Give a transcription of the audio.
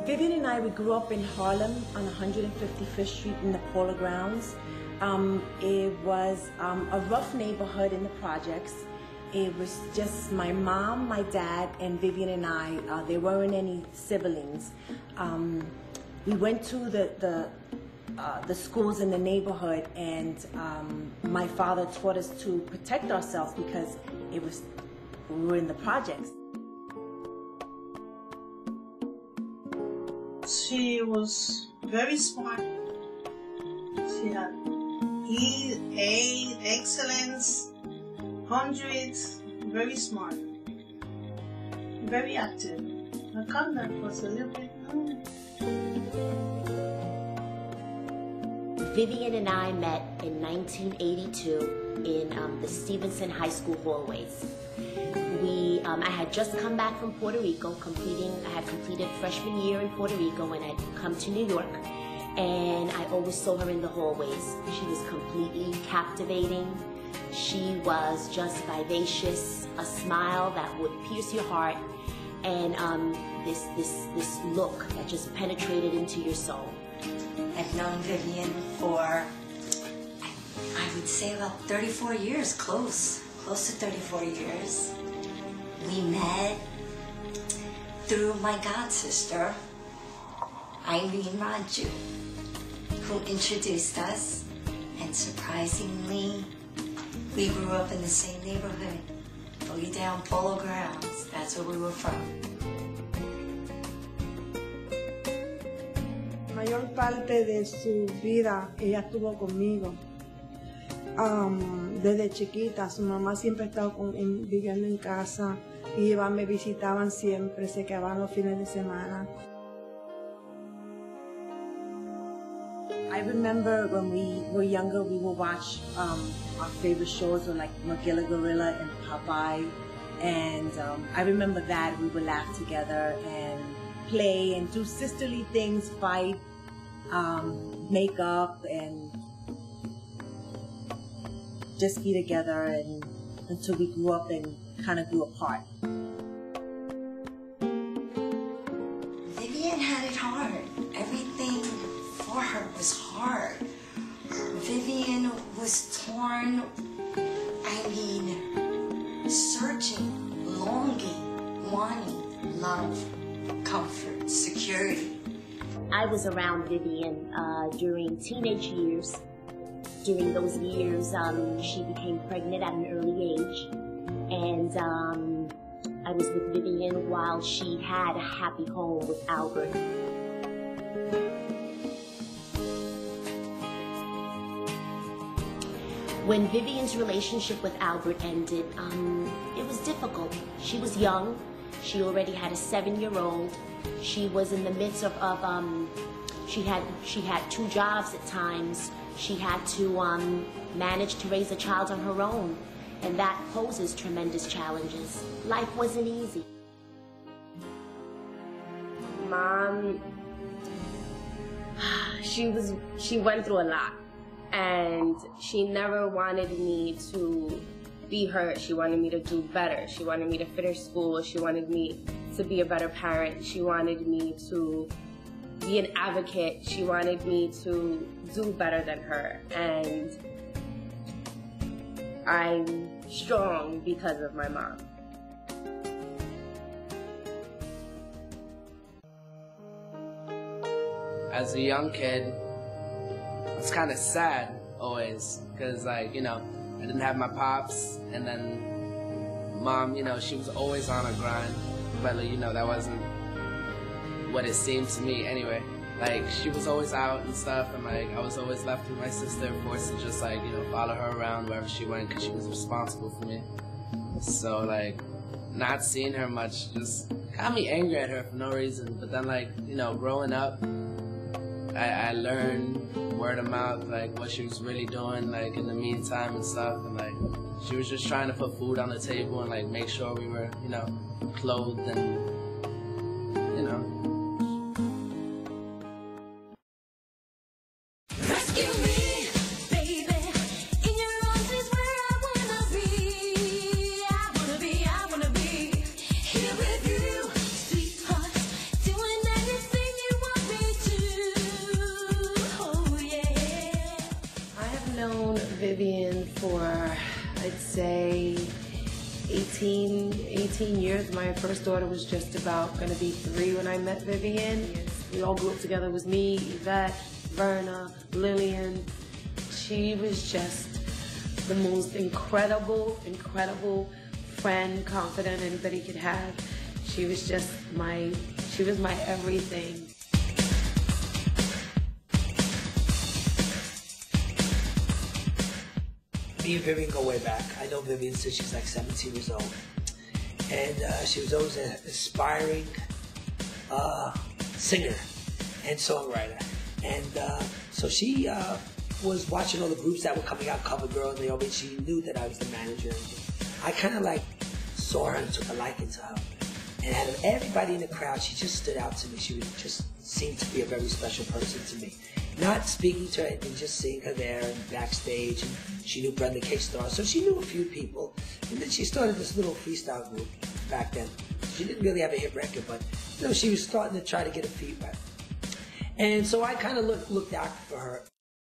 Vivian and I, we grew up in Harlem on 155th Street in the Polo Grounds. It was a rough neighborhood in the projects. It was just my mom, my dad, and Vivian and I. There weren't any siblings. We went to the schools in the neighborhood, and my father taught us to protect ourselves because we were in the projects. She was very smart. She had E.A. excellence, hundreds, very smart, very active. Her conduct was a little bit. Vivian and I met in 1982 in the Stevenson High School hallways. I had just come back from Puerto Rico, I had completed freshman year in Puerto Rico and I'd come to New York. And I always saw her in the hallways. She was completely captivating. She was just vivacious, a smile that would pierce your heart, and this look that just penetrated into your soul. I've known Vivian for, I would say about 34 years, close to 34 years. We met through my god sister, Irene Raju, who introduced us, and surprisingly, we grew up in the same neighborhood, Boogie Down Polo Grounds. That's where we were from. Mayor parte de su vida ella estuvo conmigo. Desde chiquita, su mamá siempre ha estado viviendo en casa, iban, me visitaban siempre, se quedaban los fines de semana. I remember when we were younger, we would watch our favorite shows like Magilla Gorilla and Popeye, and I remember that we would laugh together and play and do sisterly things, fight, make up, and just be together and until we grew up and kind of grew apart. Vivian had it hard. Everything for her was hard. Vivian was torn, searching, longing, wanting love, comfort, security. I was around Vivian during teenage years. During those years, she became pregnant at an early age, and I was with Vivian while she had a happy home with Albert. When Vivian's relationship with Albert ended, it was difficult. She was young. She already had a 7-year-old. She was in the midst of she had 2 jobs at times. She had to manage to raise a child on her own, and that poses tremendous challenges. Life wasn't easy. Mom, she went through a lot, and she never wanted me to be hurt. She wanted me to do better. She wanted me to finish school. She wanted me to be a better parent. She wanted me to be an advocate. She wanted me to do better than her, and I'm strong because of my mom. As a young kid, it's kind of sad always, because like, you know, I didn't have my pops, and then mom, you know, she was always on her grind, but like, you know, that wasn't what it seemed to me anyway. Like, she was always out and stuff, and like, I was always left with my sister, forced to just like, you know, follow her around wherever she went, because she was responsible for me. So like, not seeing her much just got me angry at her for no reason. But then like, you know, growing up, I learned word of mouth, like what she was really doing, like in the meantime and stuff, and like she was just trying to put food on the table and like make sure we were, you know, clothed and, you know. Here with you, sweetheart, doing anything you Vivian for, I'd say, 18 years. My first daughter was just about going to be 3 when I met Vivian. We all grew up together. It was me, Yvette, Verna, Lillian. She was just the most incredible friend, confidant anybody could have. She was my everything. Me and Vivian go way back. I know Vivian since she's like 17 years old. And she was always an aspiring singer and songwriter. And so she was watching all the groups that were coming out, Cover Girl and Naomi. She knew that I was the manager. I kind of like saw her and took a liking to her. And out of everybody in the crowd, she just stood out to me. She was just seemed to be a very special person to me. Not speaking to her and just seeing her there and backstage. And she knew Brenda K-Star, so she knew a few people. And then she started this little freestyle group back then. She didn't really have a hit record, but you know, she was starting to try to get her feet wet. And so I kind of looked out for her.